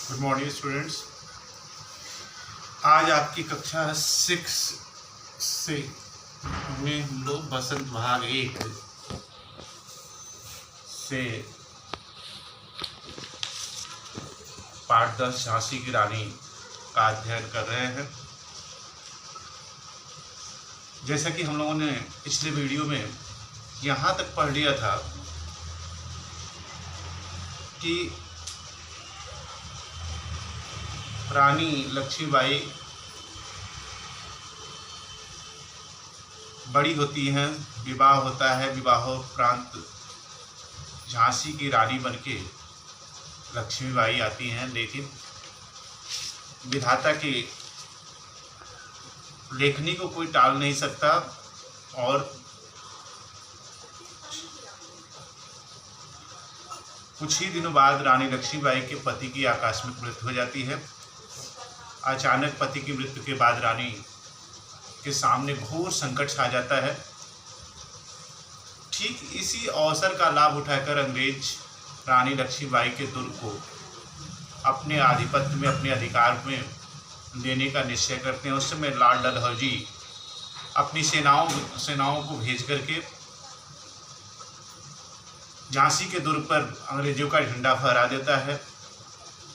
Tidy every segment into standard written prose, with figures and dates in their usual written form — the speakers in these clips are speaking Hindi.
Good morning students. आज आपकी कक्षा 6 से में हम लोग बसंत भाग 1 से पाठ 10 झांसी की रानी का अध्ययन कर रहे हैं। जैसा कि हम लोगों ने पिछले वीडियो में यहाँ तक पढ़ लिया था कि रानी लक्ष्मीबाई बड़ी होती हैं, विवाह होता है, विवाहोपरांत झांसी की रानी बनके लक्ष्मीबाई आती हैं। लेकिन विधाता की लेखनी को कोई टाल नहीं सकता और कुछ ही दिनों बाद रानी लक्ष्मीबाई के पति की आकस्मिक मृत्यु हो जाती है। अचानक पति की मृत्यु के बाद रानी के सामने घोर संकट छा जाता है। ठीक इसी अवसर का लाभ उठाकर अंग्रेज रानी लक्ष्मीबाई के दुर्ग को अपने आधिपत्य में, अपने अधिकार में लेने का निश्चय करते हैं। उस समय लॉर्ड डलहौजी अपनी सेनाओं को भेज करके झांसी के दुर्ग पर अंग्रेजों का झंडा फहरा देता है।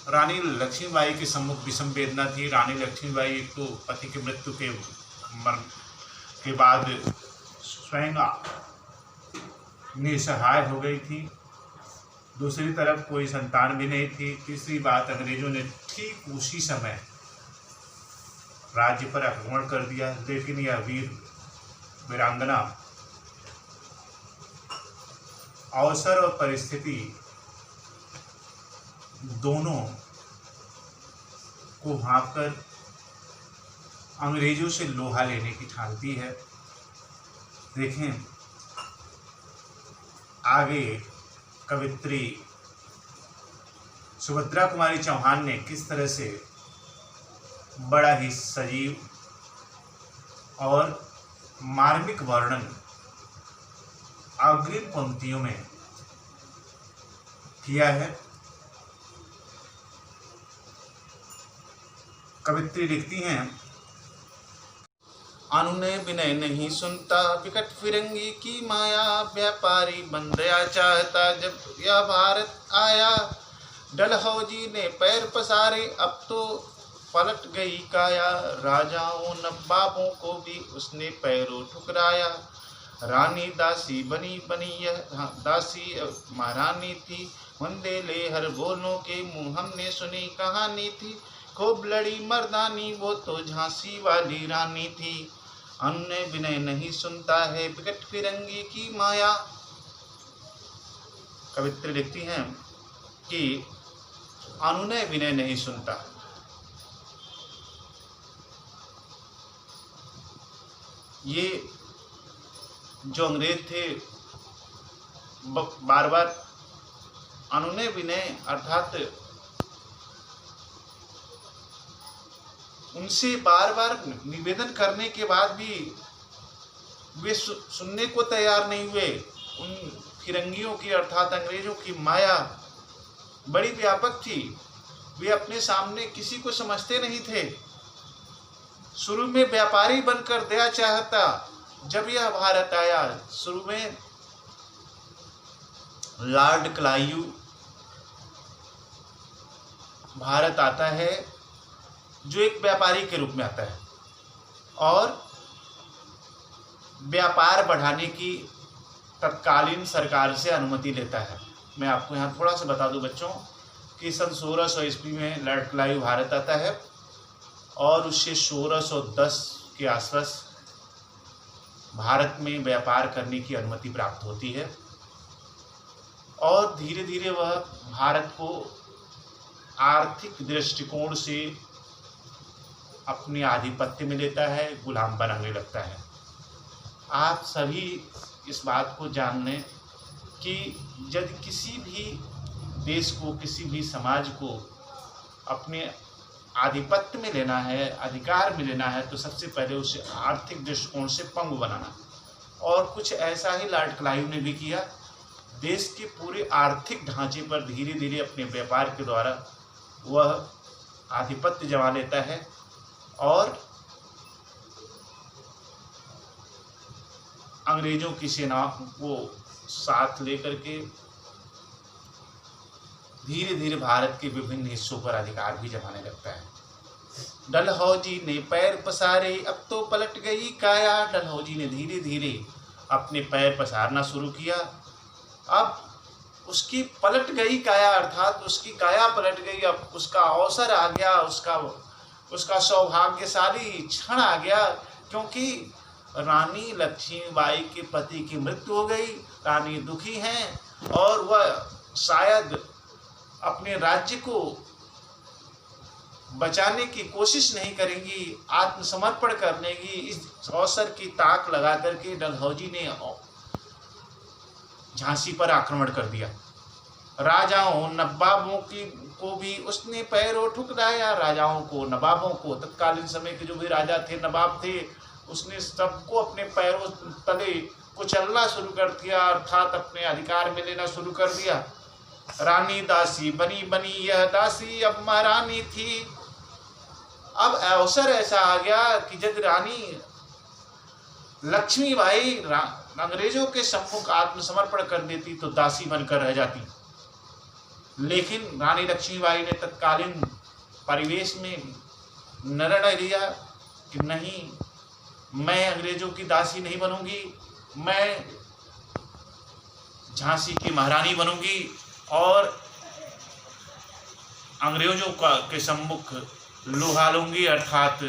रानी लक्ष्मीबाई के सम्मुख विषम वेदना थी। रानी लक्ष्मीबाई एक तो पति की मृत्यु के बाद स्वयं निसहाय हो गई थी, दूसरी तरफ कोई संतान भी नहीं थी। तीसरी बात, अंग्रेजों ने ठीक उसी समय राज्य पर आक्रमण कर दिया। लेकिन यह वीरांगना अवसर और परिस्थिति दोनों को भांपकर अंग्रेजों से लोहा लेने की ठानती है। देखें आगे कवित्री सुभद्रा कुमारी चौहान ने किस तरह से बड़ा ही सजीव और मार्मिक वर्णन अग्रिम पंक्तियों में किया है। कवित्री लिखती हैं, अनुनय विनय नहीं सुनता, विकट फिरंगी की माया, व्यापारी बंदया चाहता जब यह भारत आया। डलहौजी ने पैर पसारे, अब तो पलट गई काया, राजाओं नवाबों को भी उसने पैरों ठुकराया। रानी दासी बनी यह दासी महारानी थी, वंदे ले हर बोलों के मुँह हमने सुनी कहानी थी। खूब लड़ी मर्दानी वो तो झांसी वाली रानी थी, अनुनय विनय नहीं सुनता है, विकट फिरंगी की माया। कवित्री लिखती हैं कि अनुनय विनय नहीं सुनता। ये जो अंग्रेज थे बार बार अनुनय विनय अर्थात उनसे बार बार निवेदन करने के बाद भी वे सुनने को तैयार नहीं हुए। उन फिरंगियों की अर्थात अंग्रेजों की माया बड़ी व्यापक थी। वे अपने सामने किसी को समझते नहीं थे। शुरू में व्यापारी बनकर दया चाहता, जब यह भारत आया। शुरू में लॉर्ड क्लाइव भारत आता है जो एक व्यापारी के रूप में आता है और व्यापार बढ़ाने की तत्कालीन सरकार से अनुमति लेता है। मैं आपको यहाँ थोड़ा सा बता दूं बच्चों कि सन 1600 ईस्वी में लॉर्ड क्लाइव भारत आता है और उससे 1610 के आसपास भारत में व्यापार करने की अनुमति प्राप्त होती है और धीरे धीरे वह भारत को आर्थिक दृष्टिकोण से अपने आधिपत्य में लेता है, गुलाम बनाने लगता है। आप सभी इस बात को जान लें कि यदि किसी भी देश को, किसी भी समाज को अपने आधिपत्य में लेना है, अधिकार में लेना है, तो सबसे पहले उसे आर्थिक दृष्टिकोण से पंगु बनाना। और कुछ ऐसा ही लॉर्ड क्लाइव ने भी किया। देश के पूरे आर्थिक ढांचे पर धीरे धीरे अपने व्यापार के द्वारा वह आधिपत्य जमा लेता है और अंग्रेजों की सेना को साथ लेकर के धीरे धीरे भारत के विभिन्न हिस्सों पर अधिकार भी जमाने लगता है। डलहौजी ने पैर पसारे, अब तो पलट गई काया। डलहौजी ने धीरे धीरे अपने पैर पसारना शुरू किया। अब उसकी पलट गई काया, अर्थात उसकी काया पलट गई। अब उसका अवसर आ गया, उसका सौभाग्यशाली क्षण आ गया, क्योंकि रानी लक्ष्मीबाई के पति की मृत्यु हो गई। रानी दुखी हैं और वह शायद अपने राज्य को बचाने की कोशिश नहीं करेंगी, आत्मसमर्पण करने की इस अवसर की ताक लगा करके डलहौजी ने झांसी पर आक्रमण कर दिया। राजाओं नवाबों को भी उसने पैरों ठुकराया। राजाओं को, नवाबों को, तत्कालीन समय के जो भी राजा थे, नवाब थे, उसने सबको अपने पैरों तले कुचलना शुरू कर दिया, अर्थात अपने अधिकार में लेना शुरू कर दिया। रानी दासी बनी बनी यह दासी अब महारानी थी। अब अवसर ऐसा आ गया कि जब रानी लक्ष्मीबाई अंग्रेजों के सम्मुख आत्मसमर्पण कर देती तो दासी बनकर रह जाती। लेकिन रानी लक्ष्मीबाई ने तत्कालीन परिवेश में निर्णय लिया कि नहीं, मैं अंग्रेजों की दासी नहीं बनूंगी, मैं झांसी की महारानी बनूंगी और अंग्रेजों के सम्मुख लोहा लूंगी, अर्थात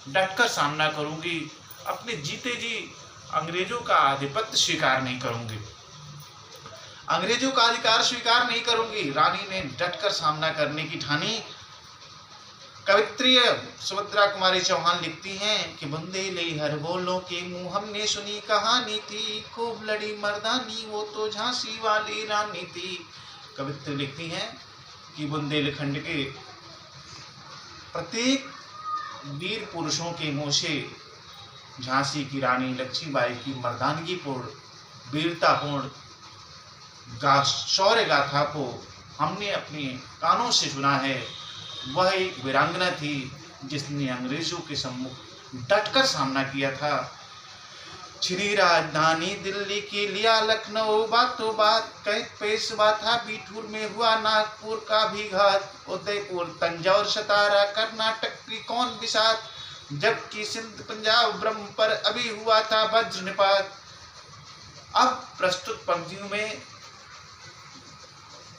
डटकर सामना करूंगी। अपने जीते जी अंग्रेजों का आधिपत्य स्वीकार नहीं करूंगी, अंग्रेजों का अधिकार स्वीकार नहीं करूंगी। रानी ने डटकर सामना करने की ठानी। कवित्री सुभद्रा कुमारी चौहान लिखती हैं कि बुंदे ले हर बोलों के मुंह हमने सुनी कहानी थी, खूब लड़ी मर्दानी वो तो झांसी वाली रानी थी। कवित्री लिखती हैं कि बुंदेलखंड के प्रत्येक वीर पुरुषों के मुंह से झांसी की रानी लक्ष्मीबाई की मर्दानगीपूर्ण, वीरतापूर्ण शौर्य गाथा को हमने अपने कानों से सुना है। वह एक वीरांगना थी जिसने अंग्रेजों के सम्मुख डटकर सामना किया था। छिनी राजधानी दिल्ली की लिया लखनऊ, बातों बात कैद पेशवा था बिठूर में हुआ नागपुर का भी घात। उदयपुर तंजौर सतारा कर्नाटक की कौन बिसात, जबकि सिंध पंजाब ब्रह्म पर अभी हुआ था वज्रनिपात। अब प्रस्तुत पंक्तियों में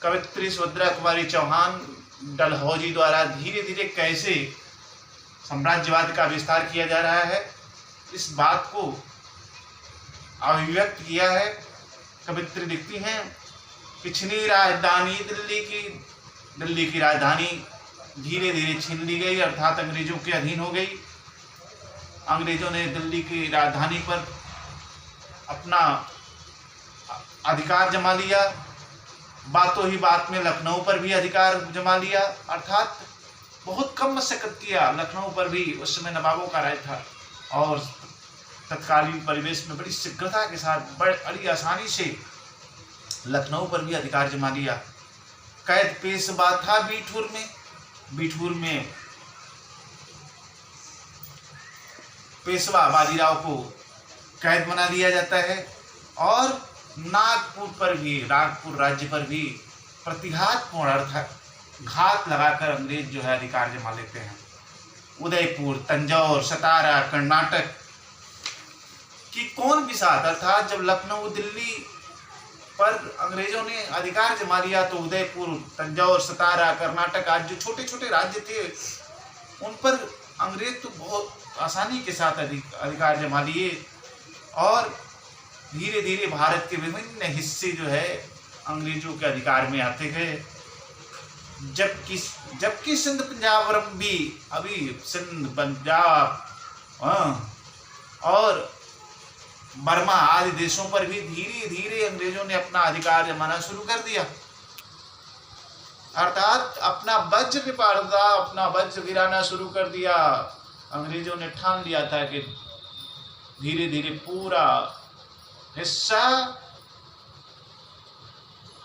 कवित्री सुभद्रा कुमारी चौहान डलहौजी द्वारा धीरे धीरे कैसे साम्राज्यवाद का विस्तार किया जा रहा है, इस बात को अभिव्यक्त किया है। कवित्री लिखती हैं कि छिनी राजधानी दिल्ली की राजधानी धीरे धीरे छीन ली गई, अर्थात अंग्रेजों के अधीन हो गई। अंग्रेजों ने दिल्ली की राजधानी पर अपना अधिकार जमा लिया। बातों ही बात में लखनऊ पर भी अधिकार जमा लिया, अर्थात बहुत कम मशक्कत किया। लखनऊ पर भी उस समय नवाबों का राज था और तत्कालीन परिवेश में बड़ी शीघ्रता के साथ बड़ी आसानी से लखनऊ पर भी अधिकार जमा लिया। कैद पेशवा था बिठूर में पेशवा बाजीराव को कैद बना दिया जाता है और नागपुर राज्य पर भी प्रतिघातपूर्ण घात लगाकर अंग्रेज जो है अधिकार जमा लेते हैं। उदयपुर तंजौर सतारा कर्नाटक की कौन बिसात, अर्थात जब लखनऊ दिल्ली पर अंग्रेजों ने अधिकार जमा लिया तो उदयपुर तंजौर सतारा कर्नाटक आज जो छोटे छोटे राज्य थे उन पर अंग्रेज तो बहुत आसानी के साथ अधिकार जमा लिए और धीरे धीरे भारत के विभिन्न हिस्से जो है अंग्रेजों के अधिकार में आते गए। जबकि सिंध पंजाब भी अभी सिंध पंजाब और बर्मा आदि देशों पर भी धीरे धीरे अंग्रेजों ने अपना अधिकार जमाना शुरू कर दिया, अर्थात अपना वज्र गिराना शुरू कर दिया। अंग्रेजों ने ठान लिया था कि धीरे धीरे पूरा हिस्सा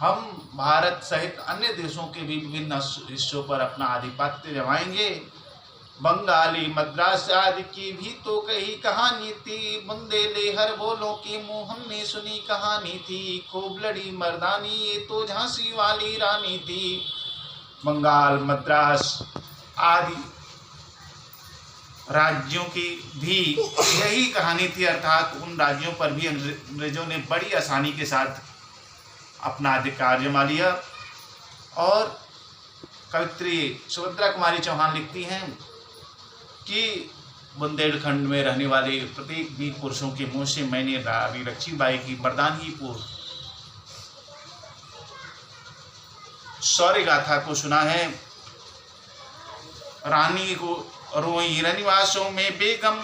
हम भारत सहित अन्य देशों के भी विभिन्न हिस्सों पर अपना आधिपत्य जमाएंगे। बंगाली मद्रास आदि की भी तो कही कहानी थी, बुंदेले हर बोलों की मुँह हमने सुनी कहानी थी, खूब लड़ी मर्दानी ये तो झांसी वाली रानी थी। बंगाल मद्रास आदि राज्यों की भी यही कहानी थी, अर्थात उन राज्यों पर भी अंग्रेजों ने बड़ी आसानी के साथ अपना अधिकार जमा लिया। और कवित्री सुभद्रा कुमारी चौहान लिखती हैं कि बुंदेलखंड में रहने वाले प्रत्येक वीर पुरुषों के मुंह से मैंने रानी लक्ष्मीबाई की मर्दानी पूर्ण शौर्य गाथा को सुना है। रानी को रोई रनिवासों में बेगम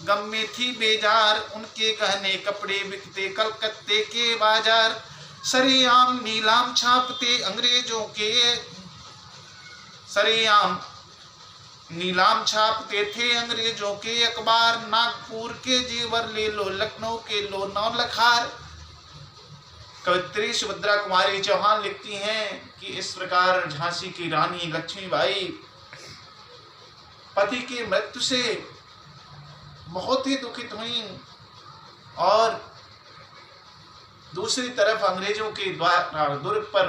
गम में थी बेजार, उनके गहने कपड़े बिकते कलकत्ते के बाजार, सरेआम नीलाम छापते अंग्रेजों के, सरेआम नीलाम छापते थे अंग्रेजों के अखबार, नागपुर के जेवर ले लो लखनऊ के लो नौलखार। कवित्री सुभद्रा कुमारी चौहान लिखती हैं कि इस प्रकार झांसी की रानी लक्ष्मीबाई पति की मृत्यु से बहुत ही दुखित हुई और दूसरी तरफ अंग्रेजों के द्वारा दुर्ग पर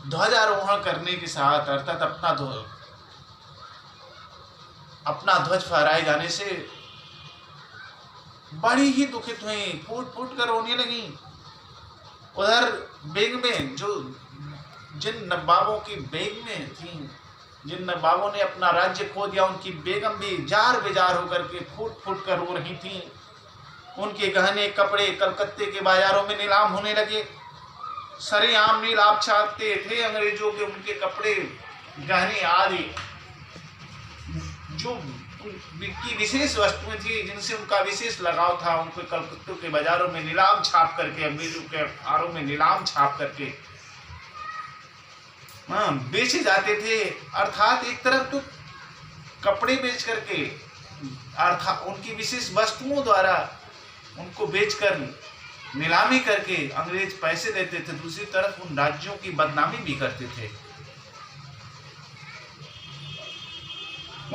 ध्वजारोहण करने के साथ अर्थात अपना ध्वज फहराए जाने से बड़ी ही दुखित हुई, फूट फूट कर रोने लगी। उधर बेग में जो जिन नवाबों की बेग में थी, जिन नवाबों ने अपना राज्य खो दिया, उनकी बेगम भी जार बेजार होकर के फूट फूट कर रो रही थी। उनके गहने कपड़े कलकत्ते के बाजारों में नीलाम होने लगे, सरेआम नीलाम छापते थे अंग्रेजों के उनके कपड़े गहने आदि जो उनकी विशेष वस्तुएं थी जिनसे उनका विशेष लगाव था, उनको कलकत्ते के बाजारों में नीलाम छाप करके, अंग्रेजों के अखबारों में नीलाम छाप करके बेचे जाते थे। अर्थात एक तरफ तो कपड़े बेच करके अर्थात उनकी विशेष वस्तुओं द्वारा उनको बेचकर नीलामी करके अंग्रेज पैसे देते थे, दूसरी तरफ उन राज्यों की बदनामी भी करते थे।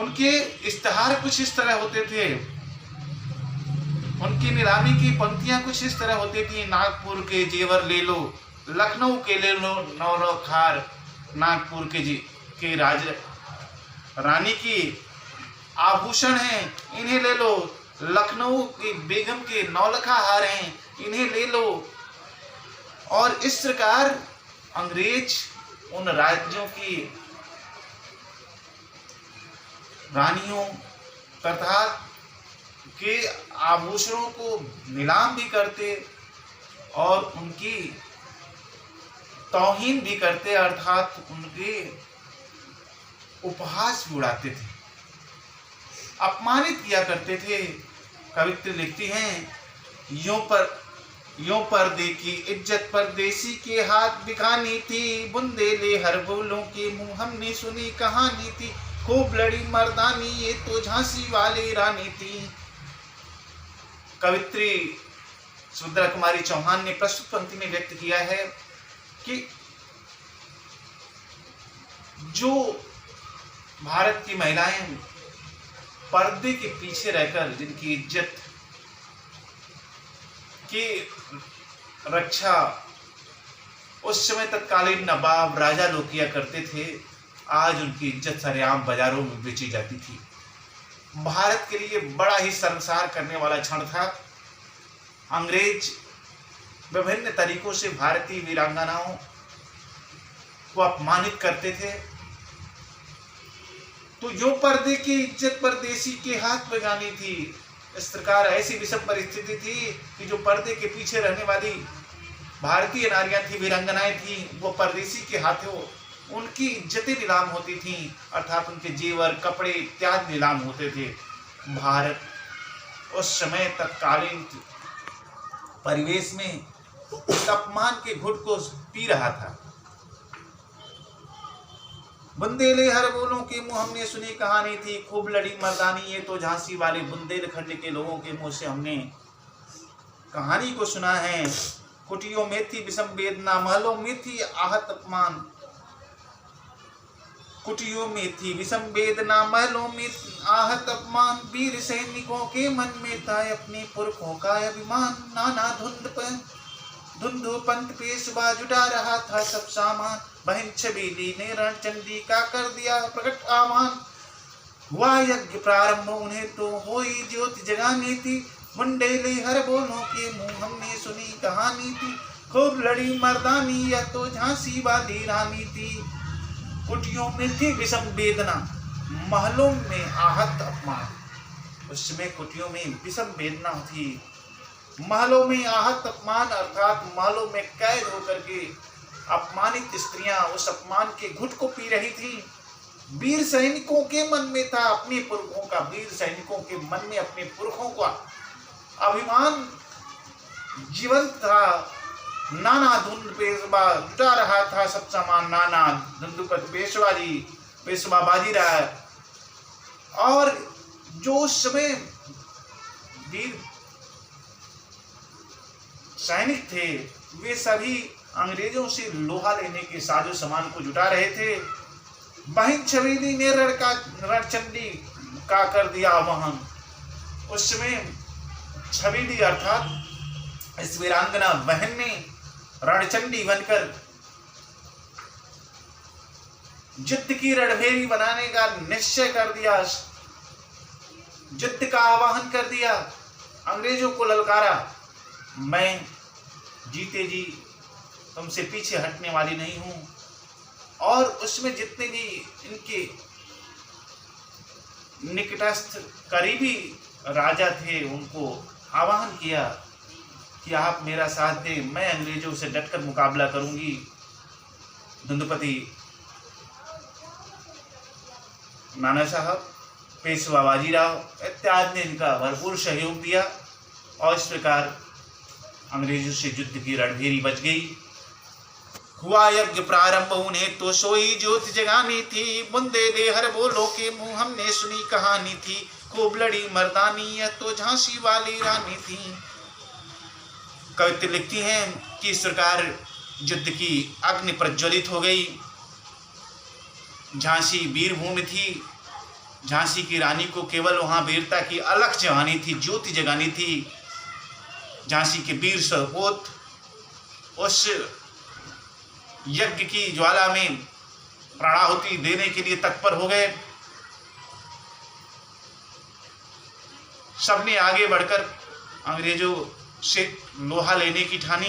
उनके इश्तहार कुछ इस तरह होते थे, उनकी नीलामी की पंक्तियां कुछ इस तरह होती थी, नागपुर के जेवर ले लो, लखनऊ के ले लो नौलखार, नागपुर के रानी की आभूषण हैं इन्हें ले लो, लखनऊ की बेगम के नौलखा हार हैं इन्हें ले लो। और इस प्रकार अंग्रेज उन राज्यों की रानियों तथा के आभूषणों को नीलाम भी करते और उनकी तौहीन भी करते, अर्थात उनके उपहास भी उड़ाते थे, अपमानित किया करते थे। कवित्री लिखती हैं, यों पर्दे की इज्जत परदेसी के हाथ बिकानी थी, बुंदेले हर बोलों के मुंह हमने सुनी कहानी थी, खूब लड़ी मर्दानी ये तो झांसी वाली रानी थी। कवित्री सुभद्रा कुमारी चौहान ने प्रस्तुत पंक्ति में व्यक्त किया है कि जो भारत की महिलाएं पर्दे के पीछे रहकर जिनकी इज्जत की रक्षा उस समय तत्कालीन नवाब राजा लोग किया करते थे, आज उनकी इज्जत सरेआम बाजारों में बेची जाती थी। भारत के लिए बड़ा ही शर्मसार करने वाला क्षण था। अंग्रेज विभिन्न तरीकों से भारतीय वीरांगनाओं को अपमानित करते थे, तो जो पर्दे की इज्जत परदेसी के हाथ बगानी थी। इस प्रकार ऐसी विषम परिस्थिति थी कि जो पर्दे के पीछे रहने वाली भारतीय नारियां थी, वीरांगनाएं थी, वो परदेसी के हाथों उनकी इज्जतें नीलाम होती थी, अर्थात उनके जेवर कपड़े इत्यादि नीलाम होते थे। भारत उस समय तत्कालीन परिवेश में इस अपमान के घुट को पी रहा था। बुंदेले हर बोलों के मुंह हमने सुनी कहानी थी, खूब लड़ी मर्दानी ये तो झांसी वाले बुंदेलखंड के लोगों के मुंह से हमने कहानी को सुना है। कुटियों में थी विषम वेदना, महलों में थी आहत अपमान। कुटियों में थी विषम वेदना, महलों में आहत अपमान। वीर सैनिकों के मन में था अपने पुरखों का अभिमान। नाना धुंधु पंथ पेशवा जुटा रहा था सब सामान। बहन छबीली ने रणचंडी का कर दिया प्रकट आह्वान। हुआ यज्ञ प्रारंभ उन्हें तो होई ज्योति जगानी थी। मुंडेले हर बोलों के मुंह हमने सुनी कहानी थी। खूब लड़ी मर्दानी यह तो झांसी वाली रानी थी। कुटियों में थी विषम वेदना, महलों में आहत अपमान। उसमें कुटियों में विषम वेदना थी, महलों में आहत अपमान, अर्थात महलों में कैद होकर के अपमानित स्त्रियां उस अपमान के घुट को पी रही थी। वीर सैनिकों के मन में था अपने पुरखों का, वीर सैनिकों के मन में अपने पुरखों का अभिमान जीवंत था। नाना धुंध पेशवा जुटा रहा था सब सामान। नाना धुंधुपत पेशवा बाजी रहा है। और जो उस समय वीर सैनिक थे वे सभी अंग्रेजों से लोहा लेने के साजो सामान को जुटा रहे थे। बहन छबीली ने रणचंडी का कर दिया आह्वान। उस समय छबीली अर्थात इस वीरांगना बहन ने रणचंडी बनकर युद्ध की रणभेरी बनाने का निश्चय कर दिया, युद्ध का आह्वान कर दिया, अंग्रेजों को ललकारा। मैं जीते जी तुमसे पीछे हटने वाली नहीं हूं। और उसमें जितने भी इनके निकटस्थ करीबी राजा थे उनको आह्वान किया कि आप मेरा साथ दें, मैं अंग्रेजों से डटकर मुकाबला करूंगी। धुंधुपति नाना साहब, पेशवा बाजीराव इत्यादि ने इनका भरपूर सहयोग दिया और इस प्रकार अंग्रेजों से युद्ध की रणभेरी बच गई। हुआ यज्ञ प्रारंभ उन्हें तो सोई ज्योति जगानी थी। बुंदेले हर बोलों के मुंह हमने सुनी कहानी थी। खूब लड़ी मर्दानी यह तो झांसी वाली रानी थी। कवित्री लिखती हैं कि इस प्रकार युद्ध की अग्नि प्रज्वलित हो गई। झांसी वीर भूमि थी। झांसी की रानी को केवल वहां वीरता की अलख जगानी थी, ज्योति जगानी थी। झांसी के वीर सपूत उस यज्ञ की ज्वाला में प्राणाहुति देने के लिए तत्पर हो गए। सबने आगे बढ़कर अंग्रेजों से लोहा लेने की ठानी।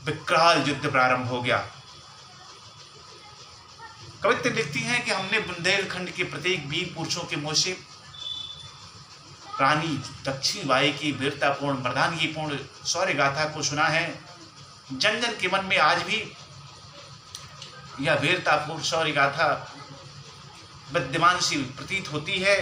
विकराल युद्ध प्रारंभ हो गया। कवित्री लिखती हैं कि हमने बुंदेलखंड के प्रत्येक वीर पुरुषों के मुंह से रानी दक्षिणबाई की वीरतापूर्ण मर्दानगीपूर्ण शौर्य गाथा को सुना है। जन जन के मन में आज भी यह वीरतापूर्ण शौर्य गाथा विद्यमान सी प्रतीत होती है।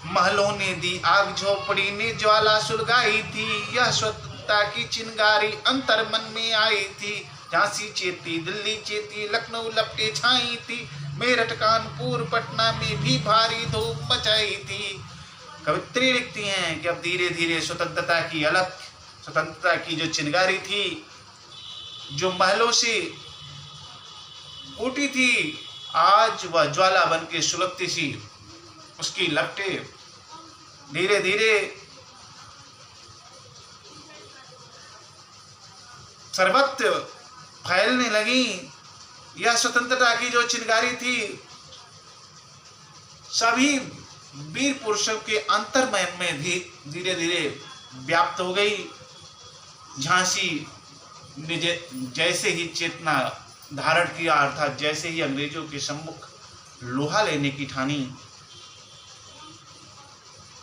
महलों ने दी आग, झोपड़ी ने ज्वाला सुलगाई थी। यह स्वतंत्रता की चिंगारी अंतर मन में आई थी। झांसी चेती, दिल्ली चेती, लखनऊ लपटे छाई थी। मेरठ कानपुर पटना में भी भारी धूम मचाई थी। कवित्री लिखती हैं कि अब धीरे धीरे स्वतंत्रता की अलग, स्वतंत्रता की जो चिंगारी थी, जो महलों से उठी थी, आज वह ज्वाला बन के सुलगती सी उसकी लपटे धीरे धीरे सर्वत्र फैलने लगी। यह स्वतंत्रता की जो चिंगारी थी सभी वीर पुरुषों के अंतर्मन में भी धीरे धीरे व्याप्त हो गई। झांसी ने जैसे ही चेतना धारण किया, अर्थात जैसे ही अंग्रेजों के सम्मुख लोहा लेने की ठानी,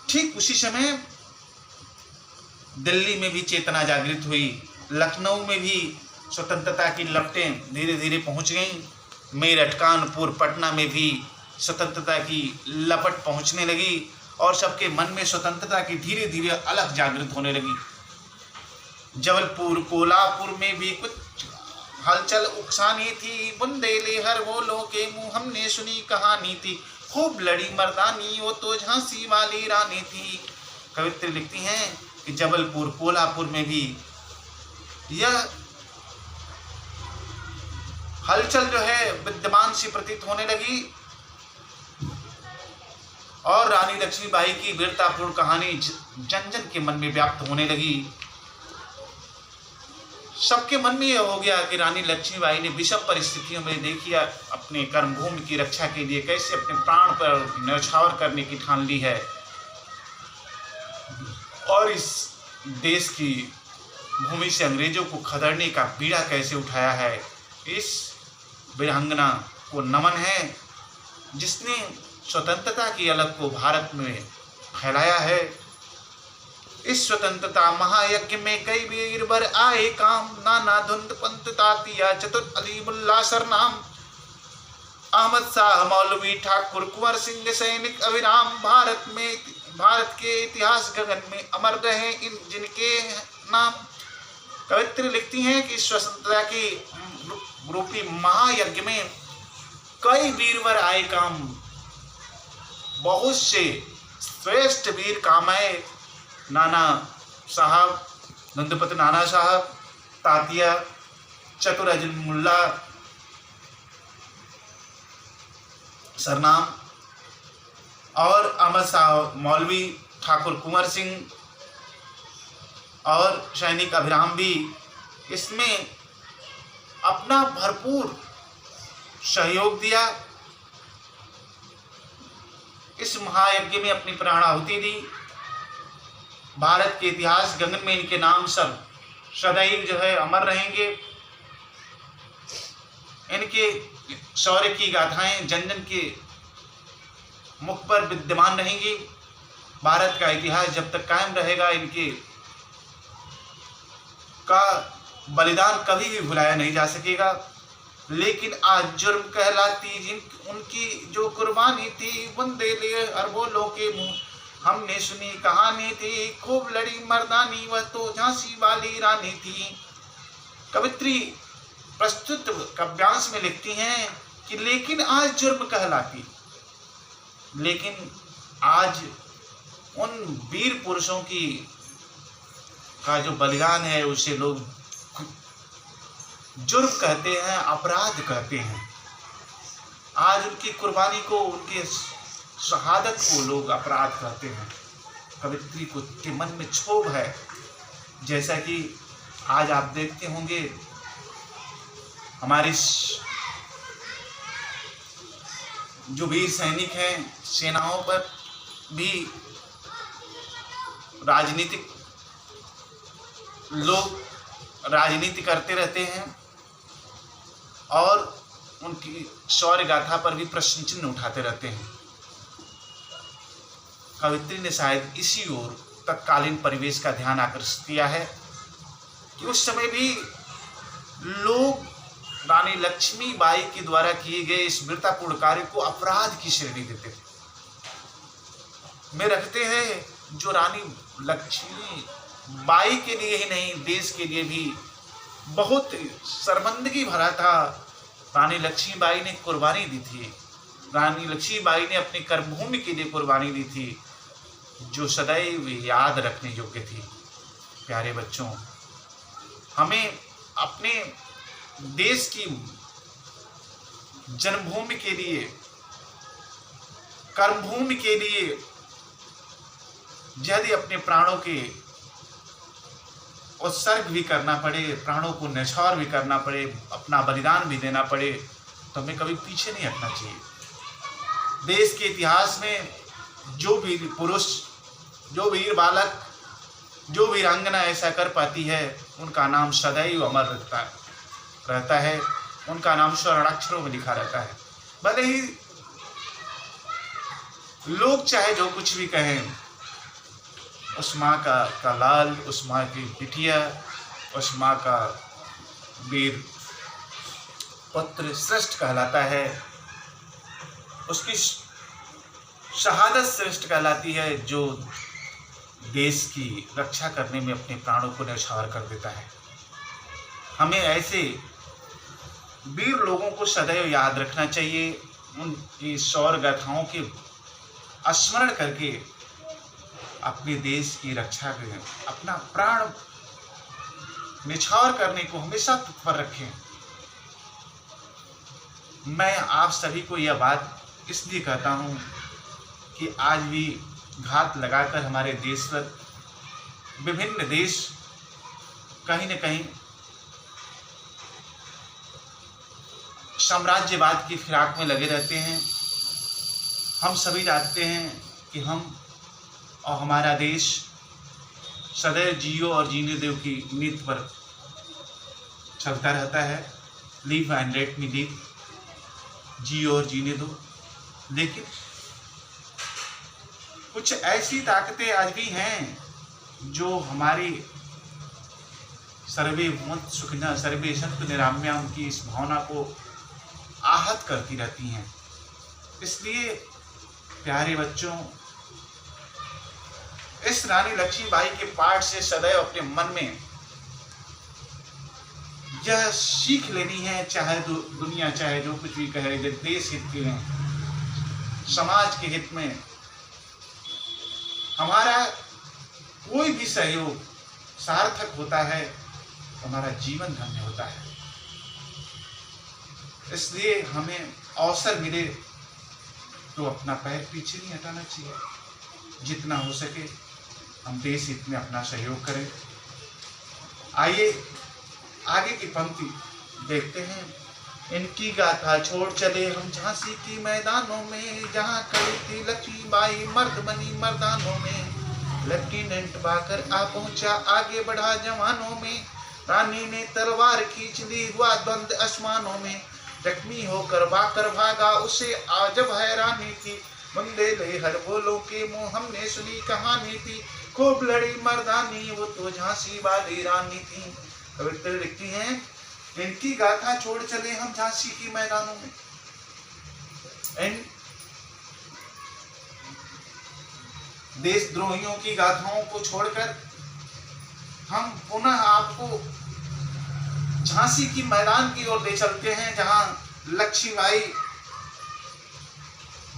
ठीक उसी समय दिल्ली में भी चेतना जागृत हुई। लखनऊ में भी स्वतंत्रता की लपटें धीरे धीरे पहुंच गईं। मेरठ, कानपुर, पटना में भी स्वतंत्रता की लपट पहुंचने लगी और सबके मन में स्वतंत्रता की धीरे धीरे अलग जागृत होने लगी। जबलपुर, कोल्हापुर में भी कुछ हलचल उकसानी थी। बुंदेले हर बोलों के मुंह हमने सुनी कहानी थी। खूब लड़ी मर्दानी वो तो झांसी वाली रानी थी। कवित्री लिखती हैं कि जबलपुर कोल्हापुर में भी यह हलचल जो है विद्यमान सी प्रतीत होने लगी और रानी लक्ष्मीबाई की वीरतापूर्ण कहानी जन जन के मन में व्याप्त होने लगी। सबके मन में यह हो गया कि रानी लक्ष्मीबाई ने विषम परिस्थितियों में देखी अपने कर्मभूमि की रक्षा के लिए कैसे अपने प्राण पर न्यौछावर करने की ठान ली है और इस देश की भूमि से अंग्रेजों को खदेड़ने का बीड़ा कैसे उठाया है। इस वीरांगना को नमन है जिसने स्वतंत्रता की अलग को भारत में फैलाया है। इस स्वतंत्रता महायज्ञ में कई वीर वर आए काम, नाना धुंध पंथ तातिया चतुर अलीमुल्ला सरनाम, अहमद शाह मौलवी ठाकुर कुंवर सिंह सैनिक अविराम, भारत के इतिहास गगन में अमर रहे इन जिनके नाम। कवित्री लिखती हैं कि स्वतंत्रता की रूपी महायज्ञ में कई वीरवर आए काम, बहुत से श्रेष्ठ वीर काम आए। नाना साहब, नंदपति नाना साहब, तातिया, चतुर अजीमुल्ला सरनाम और अहमद शाह मौलवी ठाकुर कुंवर सिंह और सैनिक अभिराम भी इसमें अपना भरपूर सहयोग दिया। इस महायज्ञ में अपनी प्राणाहुति दी। भारत के इतिहास गगन में इनके नाम सब सदैव जो है अमर रहेंगे। इनके शौर्य की गाथाएं जन जन के मुख पर विद्यमान रहेंगी। भारत का इतिहास जब तक कायम रहेगा इनके का बलिदान कभी भी भुलाया नहीं जा सकेगा। लेकिन आज जुर्म कहलाती जिन उनकी जो कुर्बानी थी, बंदे लिए अरबों के मुंह हमने सुनी कहानी थी, खूब लड़ी मर्दानी वह तो झांसी वाली रानी थी। कवित्री प्रस्तुत काव्यांश में लिखती हैं कि लेकिन आज जुर्म कहलाती, लेकिन आज उन वीर पुरुषों की का जो बलिदान है उसे लोग जुर्म कहते हैं, अपराध कहते हैं। आज उनकी कुर्बानी को, उनके शहादत को लोग अपराध कहते हैं। कवित्री को के मन में क्षोभ है। जैसा कि आज आप देखते होंगे हमारे जो वीर सैनिक हैं, सेनाओं पर भी राजनीतिक लोग राजनीति करते रहते हैं और उनकी शौर्य गाथा पर भी प्रश्न चिन्ह उठाते रहते हैं। कवित्री ने शायद इसी ओर तत्कालीन परिवेश का ध्यान आकर्षित किया है कि उस समय भी लोग रानी लक्ष्मीबाई के द्वारा किए गए इस वीरतापूर्ण कार्य को अपराध की श्रेणी देते थे। में रखते हैं जो रानी लक्ष्मीबाई के लिए ही नहीं, देश के लिए भी बहुत शर्मिंदगी भरा था। रानी लक्ष्मीबाई ने कुर्बानी दी थी। रानी लक्ष्मीबाई ने अपनी कर्मभूमि के लिए कुर्बानी दी थी, जो सदैव याद रखने योग्य थी। प्यारे बच्चों, हमें अपने देश की जन्मभूमि के लिए, कर्मभूमि के लिए यदि अपने प्राणों के उत्सर्ग भी करना पड़े, प्राणों को न्यौछावर भी करना पड़े, अपना बलिदान भी देना पड़े, तो हमें कभी पीछे नहीं हटना चाहिए। देश के इतिहास में जो वीर पुरुष, जो वीर बालक, जो वीरांगना ऐसा कर पाती है, उनका नाम सदैव अमर रहता है। उनका नाम स्वर्णाक्षरों में लिखा रहता है। भले ही लोग चाहे जो कुछ भी कहें, उस माँ का लाल, उस माँ की बिटिया, उस माँ का वीर पुत्र श्रेष्ठ कहलाता है। उसकी शहादत श्रेष्ठ कहलाती है, जो देश की रक्षा करने में अपने प्राणों को न्यौछावर कर देता है। हमें ऐसे वीर लोगों को सदैव याद रखना चाहिए। उनकी शौर्य गाथाओं के स्मरण करके अपने देश की रक्षा में अपना प्राण न्यौछावर करने को हमेशा तत्पर रखें। मैं आप सभी को यह बात इसलिए कहता हूँ कि आज भी घात लगाकर हमारे देश पर विभिन्न देश कहीं न कहीं साम्राज्यवाद की फिराक में लगे रहते हैं। हम सभी जानते हैं कि हम और हमारा देश सदैव जियो और जीने दो की नीति पर चलता रहता है। Live and let me live, जियो और जीने दो। लेकिन कुछ ऐसी ताकतें आज भी हैं जो हमारी सर्वे भूत सुखिना सर्वे सत्य निराम्याम की इस भावना को आहत करती रहती हैं। इसलिए प्यारे बच्चों, इस रानी लक्ष्मीबाई के पाठ से सदैव अपने मन में यह सीख लेनी है, चाहे दुनिया चाहे जो कुछ भी कहे, जब देश हित में, समाज के हित में हमारा कोई भी सहयोग सार्थक होता है, हमारा जीवन धन्य होता है। इसलिए हमें अवसर मिले तो अपना पैर पीछे नहीं हटाना चाहिए। जितना हो सके हम देश हित में अपना सहयोग करें। आइए आगे की पंक्ति देखते हैं। इनकी गाथा छोड़ चले हम झांसी की मैदानों में, जहाँ खड़ी थी लक्ष्मीबाई मर्द बनी मर्दानों में। लेफ्टिनेंट बाकर आ पहुंचा आगे बढ़ा जवानों में, रानी ने तलवार खींच ली हुआ द्वंद आसमानों में। जख्मी होकर बाकर भागा उसे आजब हैरानी थी, बंदे ले हर बोलों के मुंह हमने सुनी कहानी थी। खूब लड़ी मर्दानी वो तो झांसी वाली रानी थी। कवित्री लिखती हैं, इनकी गाथा छोड़ चले हम झांसी की मैदानों में। इन देशद्रोहियों की गाथाओं को छोड़कर हम पुनः आपको झांसी की मैदान की ओर ले चलते हैं, जहां लक्ष्मीबाई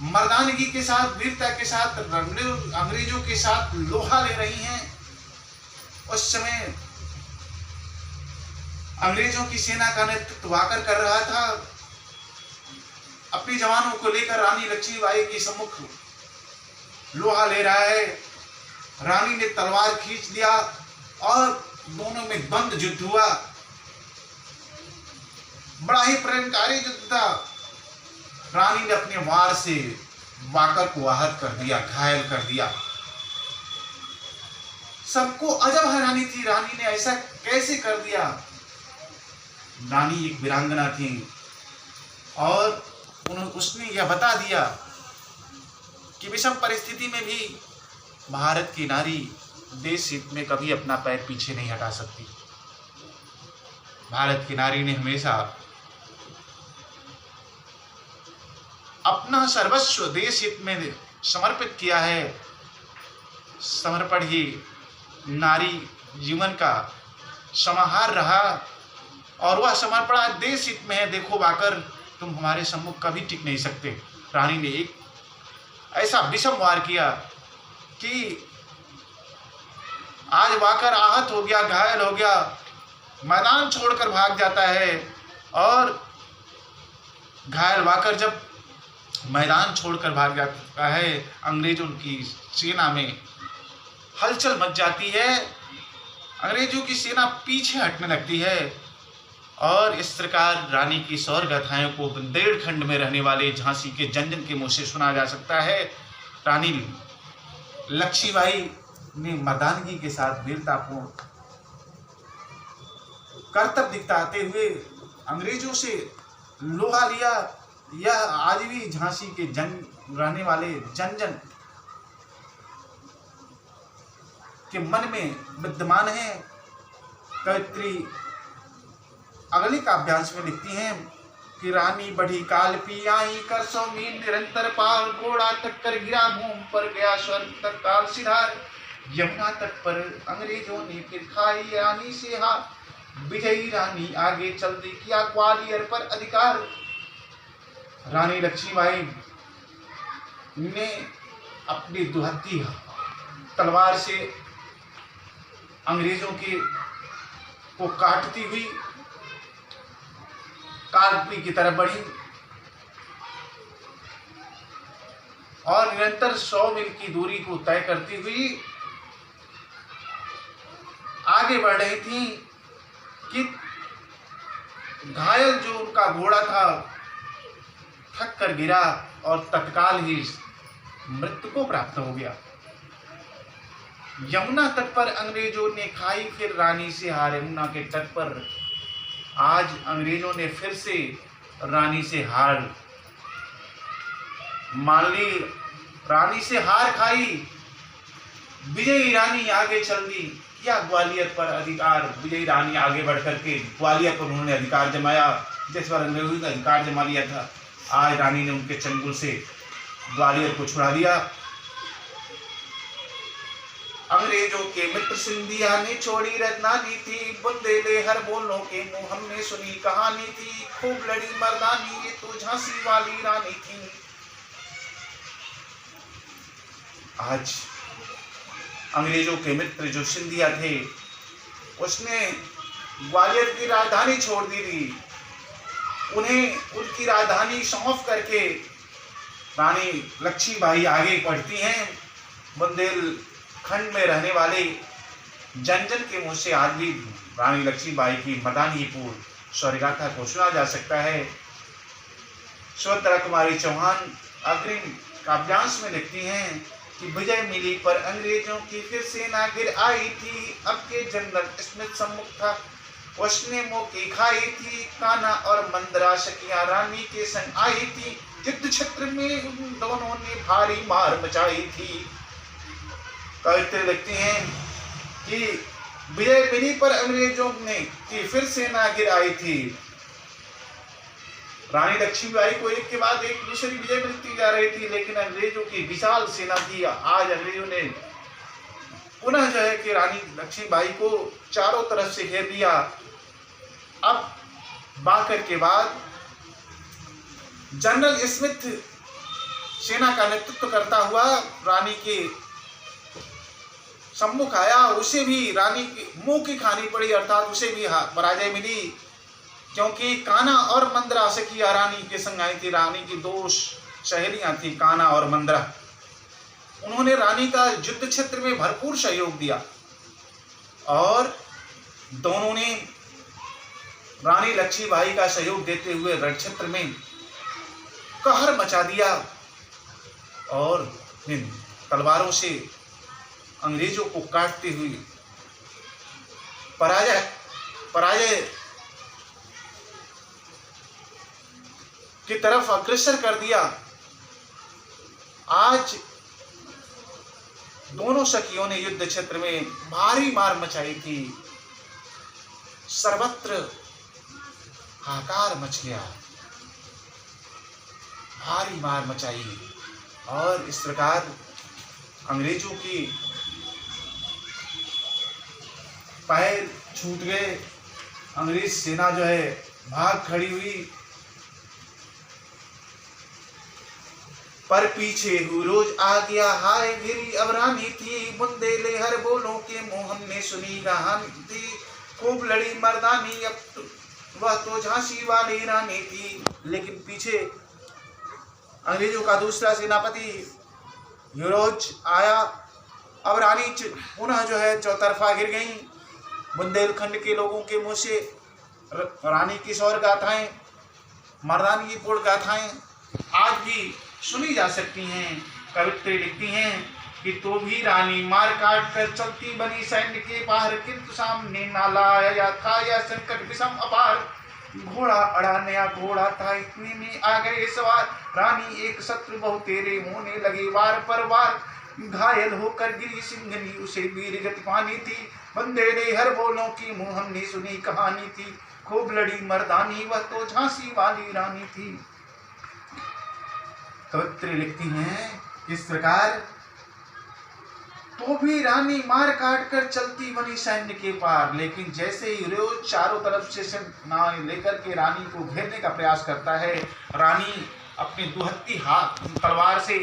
मर्दानगी के साथ, वीरता के साथ अंग्रेजों के साथ लोहा ले रही हैं। उस समय अंग्रेजों की सेना का नेतृत्व वाकर कर रहा था। अपने जवानों को लेकर रानी लक्ष्मीबाई के सम्मुख लोहा ले रहा है। रानी ने तलवार खींच लिया और दोनों में द्वंद्व युद्ध हुआ। बड़ा ही प्रेमकारी युद्ध था। रानी ने अपने वार से वाकर को आहत कर दिया, घायल कर दिया। सबको अजब हैरानी थी, रानी ने ऐसा कैसे कर दिया। रानी एक वीरांगना थी और उसने यह बता दिया कि विषम परिस्थिति में भी भारत की नारी देश हित में कभी अपना पैर पीछे नहीं हटा सकती। भारत की नारी ने हमेशा अपना सर्वस्व देश हित में समर्पित किया है। समर्पण ही नारी जीवन का समाहार रहा और वह समर्पण आज देश हित में है। देखो वाकर, तुम हमारे सम्मुख कभी टिक नहीं सकते। रानी ने एक ऐसा विषम वार किया कि आज वाकर आहत हो गया, घायल हो गया, मैदान छोड़कर भाग जाता है। और घायल वाकर जब मैदान छोड़कर भाग जाता है, अंग्रेजों की सेना में हलचल मच जाती है। अंग्रेजों की सेना पीछे हटने लगती है और इस प्रकार रानी की सौर गाथाओं को बुंदेलखंड में रहने वाले झांसी के जन जन के मुंह से सुना जा सकता है। रानी लक्ष्मीबाई ने मर्दानगी के साथ वीरतापूर्ण कर्तव्य दिखाते हुए अंग्रेजों से लोहा लिया। यह आज भी झांसी के रहने वाले जन जन के मन में विद्यमान है। कवित्री अगले काव्यांश में लिखती हैं कि रानी बढ़ी काल पी आई कर सौ मील निरंतर पार, घोड़ा तक कर गिरा भूमि पर गया स्वर्ग तक काल सिधार। यमुना तट पर अंग्रेजों ने फिर खाई रानी से हार, विजयी रानी आगे चल दी किया ग्वालियर पर अधिकार। रानी लक्ष्मीबाई ने अपनी दुहत्ती तलवार से अंग्रेजों को काटती हुई कालपी की तरफ बढ़ी और निरंतर 100 मील की दूरी को तय करती हुई आगे बढ़ रही थी कि घायल जो उनका घोड़ा था थक कर गिरा और तत्काल ही मृत्यु को प्राप्त हो गया। यमुना तट पर अंग्रेजों ने खाई फिर रानी से हार। यमुना के तट पर आज अंग्रेजों ने फिर से रानी से हार मान ली, रानी से हार खाई। विजयी रानी आगे चल दी या ग्वालियर पर अधिकार, विजयी रानी आगे बढ़ करके ग्वालियर पर उन्होंने अधिकार जमाया, जिस पर अंग्रेजों ने अधिकार जमा लिया था। आज रानी ने उनके चंगुल से ग्वालियर को छुड़ा दिया। अंग्रेजों के मित्र सिंधिया ने छोड़ी रत्नानी थी, बुंदेले हर बोलों के मुंह हमने सुनी कहानी थी, खूब लड़ी मर्दानी ये तो झांसी वाली रानी थी। आज अंग्रेजों के मित्र जो सिंधिया थे उसने ग्वालियर की राजधानी छोड़ दी थी। उन्हें उनकी राजधानी सौंप करके रानी लक्ष्मीबाई आगे बढ़ती हैं। बुंदेलखंड में रहने वाले जन जन के मुंह से आज भी रानी लक्ष्मीबाई की मदानीपुर शौर्यगाथा को सुना जा सकता है। सुभद्रा कुमारी चौहान अग्रिम काव्यांश में लिखती हैं कि विजय मिली पर अंग्रेजों की फिर सेना गिर आई थी, अब के जनरल स्मिथ सम्मुख था, उसने मौके खाई थी, कान्हा और मंदरा सखिया रानी के संग आई थी, युद्ध क्षेत्र में उन दोनों ने भारी मार मचाई थी। कवित्री लिखती हैं कि विजय मिली पर अंग्रेजों ने की फिर सेना गिर आई थी। रानी लक्ष्मीबाई को एक के बाद एक दूसरी विजय मिलती जा रही थी, लेकिन अंग्रेजों की विशाल सेना थी। आज अंग्रेजों ने पुनः जो है कि रानी लक्ष्मीबाई को चारों तरफ से घेर लिया। अब बाकर के बाद जनरल स्मिथ सेना का नेतृत्व करता हुआ रानी के सम्मुख आया। उसे भी रानी की मुंह की खानी पड़ी, अर्थात उसे भी पराजय मिली, क्योंकि कान्हा और मंदरा सखिया रानी के संग आई थी। रानी की 2 सहेलियां थी, कान्हा और मंदरा। उन्होंने रानी का युद्ध क्षेत्र में भरपूर सहयोग दिया और दोनों ने रानी लक्ष्मीबाई का सहयोग देते हुए रण क्षेत्र में कहर मचा दिया और इन तलवारों से अंग्रेजों को काटते हुए पराजय की तरफ अग्रसर कर दिया। आज दोनों सखियों ने युद्ध क्षेत्र में भारी मार मचाई थी, सर्वत्र हाहाकार मच गया, भारी मार मचाई और इस प्रकार अंग्रेजों की पैर छूट गए। अंग्रेज सेना जो है भाग खड़ी हुई, पर पीछे रोज आ गया हाय गिरी अब रानी थी, बुंदेले हर बोलों के मुंह हमने सुनी कहानी थी, खूब लड़ी मर्दानी अब वह तो झांसी वाली रानी थी। लेकिन पीछे अंग्रेजों का दूसरा सेनापति यूरोज आया। अब रानी पुनः जो है चौतरफा गिर गई। बुंदेलखंड के लोगों के मुंह से रानी की शौर्य गाथाएं, मर्दानी की पूर्ण गाथाएं आज भी सुनी जा सकती हैं। कवित्री लिखती हैं कि तो भी रानी मार काट कर चलती बनी सैन्य के पार, किंतु सामने नाला आया था या संकट विषम अपार, घोड़ा अड़ा नया घोड़ा था इतने में आ गए सवार, रानी एक शत्रु बहु तेरे होने लगे वार पर वार, घायल होकर गिरी सिंघनी उसे वीर गति पानी थी, बंदे ने हर बोलों की मुंह हमने सुनी कहानी थी, खूब लड़ी मर्दानी वह तो झांसी वाली रानी थी। कवित्री लिखती हैं इस प्रकार, तो भी रानी मार काट कर चलती बनी सैन्य के पार, लेकिन जैसे ही रोज चारों तरफ से सेना लेकर के रानी को घेरने का प्रयास करता है, रानी अपने दुहत्ती हाथ तलवार से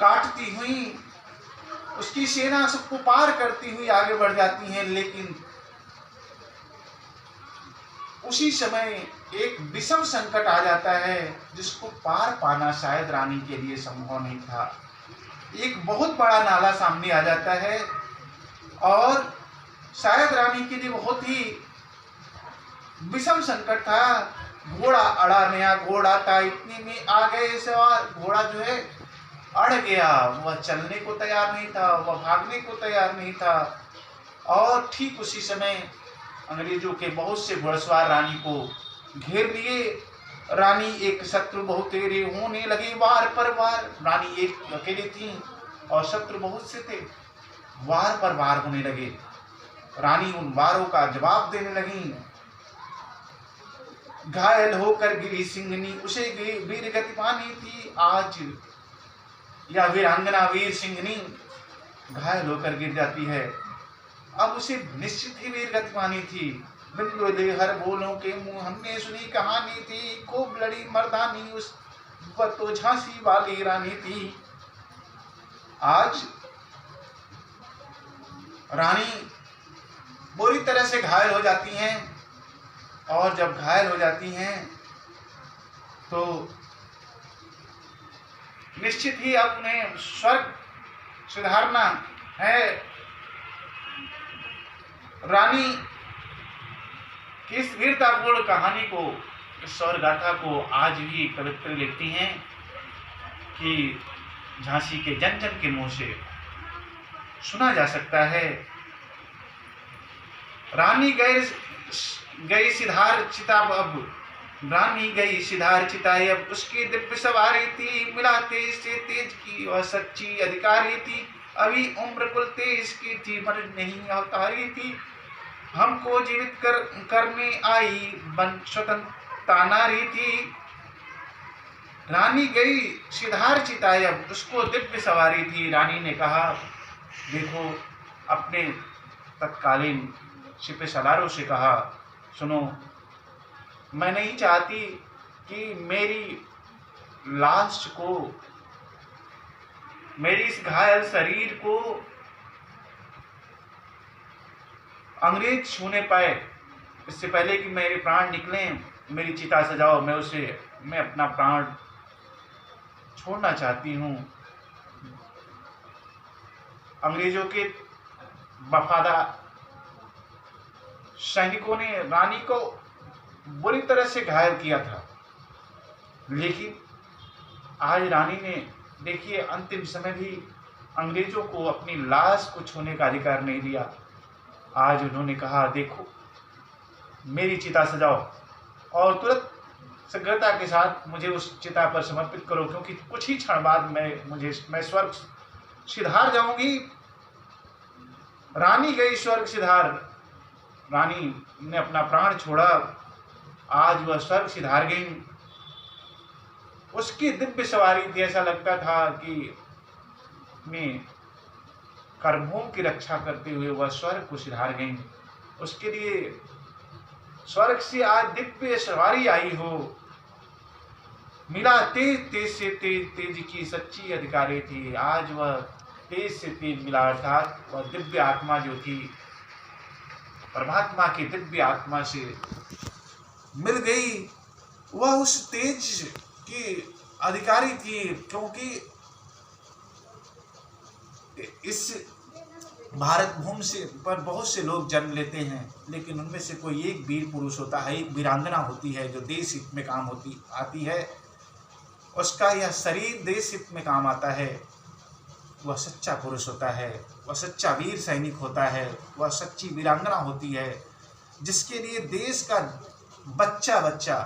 काटती हुई उसकी सेना सबको पार करती हुई आगे बढ़ जाती हैं, लेकिन उसी समय एक विषम संकट आ जाता है जिसको पार पाना शायद रानी के लिए संभव नहीं था। एक बहुत बड़ा नाला सामने आ जाता है और शायद रानी के लिए बहुत ही विषम संकट था। घोड़ा अड़ा, नया घोड़ा था, इतने में आ गए सवार। घोड़ा जो है अड़ गया, वह चलने को तैयार नहीं था, वह भागने को तैयार नहीं था। और ठीक उसी समय अंग्रेजों के बहुत से घुड़सवार रानी को घेर लिए। रानी एक शत्रु बहुत तेरे होने लगे वार पर वार। रानी एक अकेली थी और शत्रु बहुत से थे, वार पर वार होने लगे। रानी उन वारों का जवाब देने लगी। घायल होकर गिरी सिंहनी, उसे वीर गति पानी थी आज। या वीरांगना वीर सिंहनी घायल होकर गिर जाती है, अब उसे निश्चित ही वीर गति पानी थी। बिल्कुल हर बोलों के मुंह हमने सुनी कहानी थी, खूब लड़ी मर्दानी उस वह तो झांसी वाली रानी थी। आज रानी बुरी तरह से घायल हो जाती हैं और जब घायल हो जाती हैं तो निश्चित ही अब उन्हें स्वर्ग सुधारना है। रानी की इस वीरतापूर्ण कहानी को, इस शौर्य गाथा को आज भी कवित्री लिखती हैं कि झांसी के जन जन के मुंह से सुना जा सकता है। रानी गई सिधार चिता, अब रानी गई सिधार चिताई, अब उसकी दिव्य सवारी थी। मिला तेज से तेज की और सच्ची अधिकारी थी। अभी उम्र कुल तेज की थी, मर नहीं अवतारी थी। हमको जीवित करने आई बन स्वतंत्रता नारी थी। रानी गई सिधार चिताई, अब उसको दिव्य सवारी थी। रानी ने कहा, देखो, अपने तत्कालीन सिपह सलारों से कहा, सुनो, मैं नहीं चाहती कि मेरी लाश को, मेरी इस घायल शरीर को अंग्रेज छूने पाए। इससे पहले कि मेरे प्राण निकलें, मेरी चिता सजाओ, मैं अपना प्राण छोड़ना चाहती हूँ। अंग्रेजों के वफादार सैनिकों ने रानी को बुरी तरह से घायल किया था, लेकिन आज रानी ने, देखिए, अंतिम समय भी अंग्रेजों को अपनी लाश को छूने का अधिकार नहीं दिया। आज उन्होंने कहा, देखो, मेरी चिता सजाओ और तुरंत शीघ्रता के साथ मुझे उस चिता पर समर्पित करो, क्योंकि कुछ ही क्षण बाद मैं स्वर्ग सिधार जाऊंगी। रानी गई स्वर्ग सिधार। रानी ने अपना प्राण छोड़ा, आज वह स्वर्ग सिधार गई। उसकी दिव्य सवारी थी, ऐसा लगता था कि मैं कर्मभूमि की रक्षा करते हुए वह स्वर्ग को सिधार गई। उसके लिए स्वर्ग से आज दिव्य सवारी आई हो। मिला तेज तेज से तेज, तेज की सच्ची अधिकारी थी। आज वह तेज से तेज मिला, अर्थात वह दिव्य आत्मा जो थी, परमात्मा की दिव्य आत्मा से मिल गई। वह उस तेज की अधिकारी थी, क्योंकि इस भारत भूमि से पर बहुत से लोग जन्म लेते हैं, लेकिन उनमें से कोई एक वीर पुरुष होता है, एक वीरांगना होती है जो देश हित में काम आती है। उसका यह शरीर देश हित में काम आता है। वह सच्चा पुरुष होता है, वह सच्चा वीर सैनिक होता है, वह सच्ची वीरांगना होती है, जिसके लिए देश का बच्चा बच्चा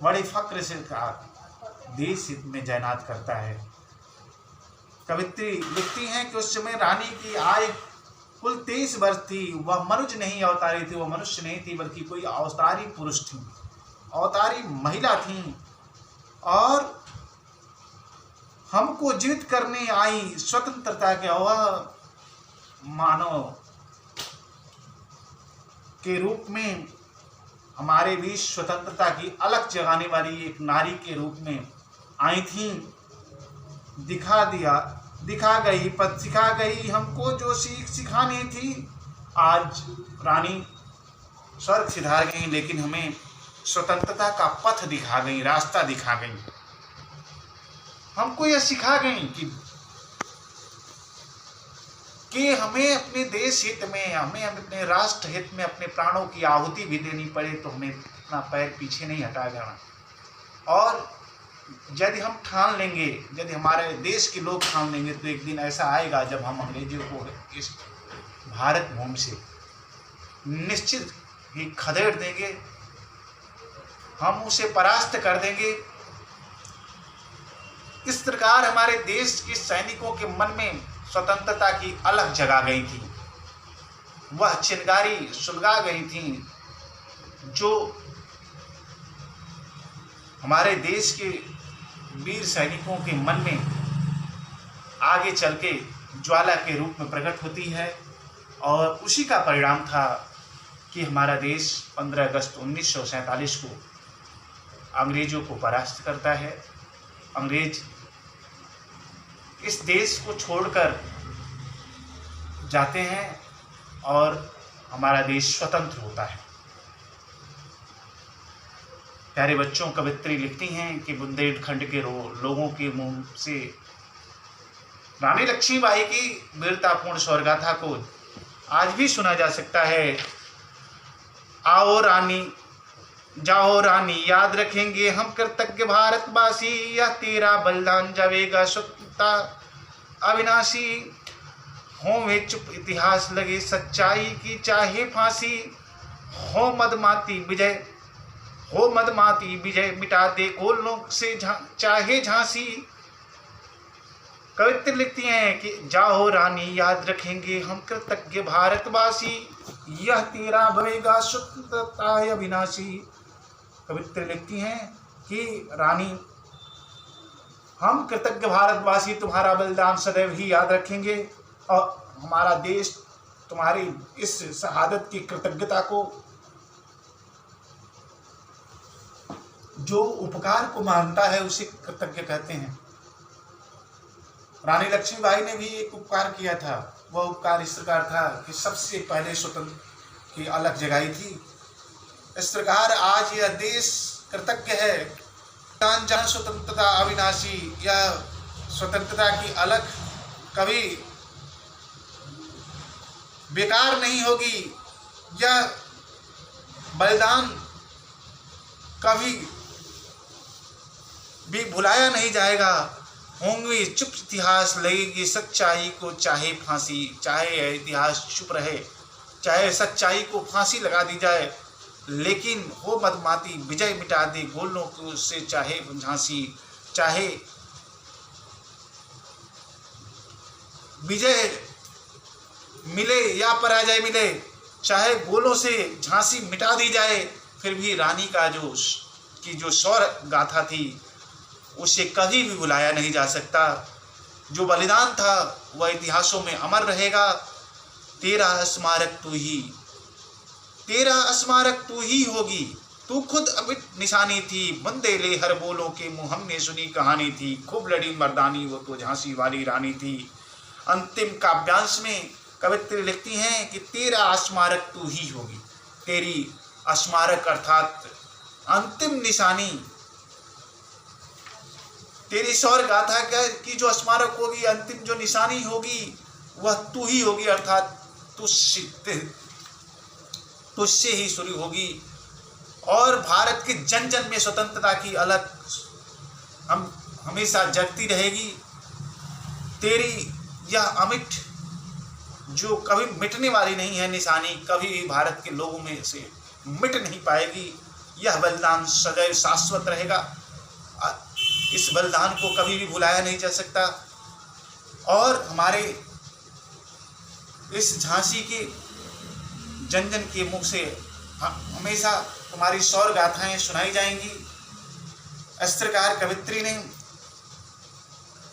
बड़े फक्र से देश हित में जयनात करता है। कवित्री लिखती हैं कि उस समय रानी की आयु कुल 23 वर्ष थी। वह मनुष्य नहीं अवतारी थी, वह मनुष्य नहीं थी, बल्कि कोई अवतारी पुरुष थी, अवतारी महिला थी। और हमको जीवित करने आई स्वतंत्रता के, वह मानव के रूप में हमारे बीच स्वतंत्रता की अलग जगाने वाली एक नारी के रूप में आई थी। दिखा गई पथ सिखा गई हमको जो सीख सिखानी थी। आज रानी स्वर्ग सिधार गई, लेकिन हमें स्वतंत्रता का पथ दिखा गई, रास्ता दिखा गई। हमको यह सिखा गई कि हमें अपने देश हित में, हमें अपने राष्ट्र हित में अपने प्राणों की आहुति भी देनी पड़े तो हमें अपना पैर पीछे नहीं हटा जाना। और यदि हम ठान लेंगे, यदि हमारे देश के लोग ठान लेंगे, तो एक दिन ऐसा आएगा जब हम अंग्रेजों को इस भारत भूमि से निश्चित ही खदेड़ देंगे, हम उसे परास्त कर देंगे। इस प्रकार हमारे देश के सैनिकों के मन में स्वतंत्रता की अलख जगा गई थी, वह चिंगारी सुलगा गई थी, जो हमारे देश के वीर सैनिकों के मन में आगे चल के ज्वाला के रूप में प्रकट होती है। और उसी का परिणाम था कि हमारा देश 15 अगस्त 1947 को अंग्रेजों को परास्त करता है। अंग्रेज इस देश को छोड़कर जाते हैं और हमारा देश स्वतंत्र होता है। प्यारे बच्चों, कवित्री लिखती हैं कि बुंदेलखंड के लोगों के मुंह से रानी लक्ष्मीबाई की वीरतापूर्ण स्वर्गाथा को आज भी सुना जा सकता है। आओ रानी जाओ रानी, याद रखेंगे हम कृतज्ञ भारतवासी, यह तेरा बलिदान जावेगा स्वतंत्रता अविनाशी। हो वे चुप इतिहास लगे सच्चाई की चाहे फांसी, हो मदमाती विजय मिटा दे गोलों से चाहे झांसी। कवित्री लिखती हैं कि जाओ रानी, याद रखेंगे हम कृतज्ञ भारतवासी, यह तेरा भवेगा स्वतंत्रता अविनाशी। कवित्री लिखती हैं कि रानी, हम कृतज्ञ भारतवासी तुम्हारा बलिदान सदैव ही याद रखेंगे और हमारा देश तुम्हारी इस शहादत की कृतज्ञता को, जो उपकार को मानता है उसे कृतज्ञ कहते हैं। रानी लक्ष्मीबाई ने भी एक उपकार किया था। वह उपकार इस प्रकार था कि सबसे पहले स्वतंत्र की अलख जगाई थी। इस प्रकार आज यह देश कृतज्ञ है। जन स्वतंत्रता अविनाशी, यह स्वतंत्रता की अलख कभी बेकार नहीं होगी। यह बलिदान कभी भी भुलाया नहीं जाएगा। होंगे चुप इतिहास लगेगी सच्चाई को चाहे फांसी, चाहे इतिहास चुप रहे, चाहे सच्चाई को फांसी लगा दी जाए, लेकिन हो मदमाती विजय मिटा दे गोलों को से चाहे झांसी। चाहे विजय मिले या पराजय मिले, चाहे गोलों से झांसी मिटा दी जाए, फिर भी रानी का जो शौर्य गाथा थी उसे कभी भी भुलाया नहीं जा सकता। जो बलिदान था वह इतिहासों में अमर रहेगा। तेरा स्मारक तू ही होगी, तू खुद अमिट निशानी थी, बंदे ले हर बोलों के मुँह हमने सुनी कहानी थी, खूब लड़ी मर्दानी वो तो झांसी वाली रानी थी। अंतिम काव्यांश में कवित्री लिखती हैं कि तेरा स्मारक तू ही होगी, तेरी स्मारक अर्थात अंतिम निशानी, तेरी शौर्य गाथा की जो स्मारक होगी, अंतिम जो निशानी होगी वह तू ही होगी, अर्थात तुझसे ही शुरू होगी। और भारत के जन जन में स्वतंत्रता की अलख हम हमेशा जगती रहेगी। तेरी यह अमिट जो कभी मिटने वाली नहीं है निशानी, कभी भी भारत के लोगों में से मिट नहीं पाएगी। यह बलिदान सदैव शाश्वत रहेगा। इस बलिदान को कभी भी भुलाया नहीं जा सकता। और हमारे इस झांसी के जन जन के मुख से हमेशा तुम्हारी शौर्य गाथाएं सुनाई जाएंगी। इस प्रकार कवित्री ने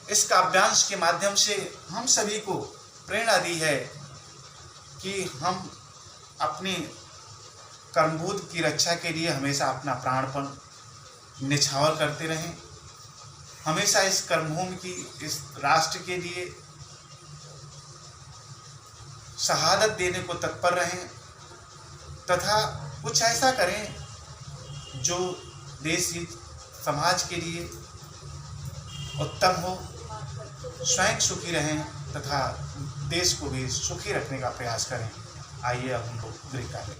इस काव्यांश के माध्यम से हम सभी को प्रेरणा दी है कि हम अपनी कर्मभूत की रक्षा के लिए हमेशा अपना प्राणपण निछावर करते रहें। हमेशा इस कर्मभूमि की, इस राष्ट्र के लिए शहादत देने को तत्पर रहें तथा कुछ ऐसा करें जो देश हित, समाज के लिए उत्तम हो, स्वयं सुखी रहें तथा देश को भी सुखी रखने का प्रयास करें। आइए अब हम लोग गृह कार्य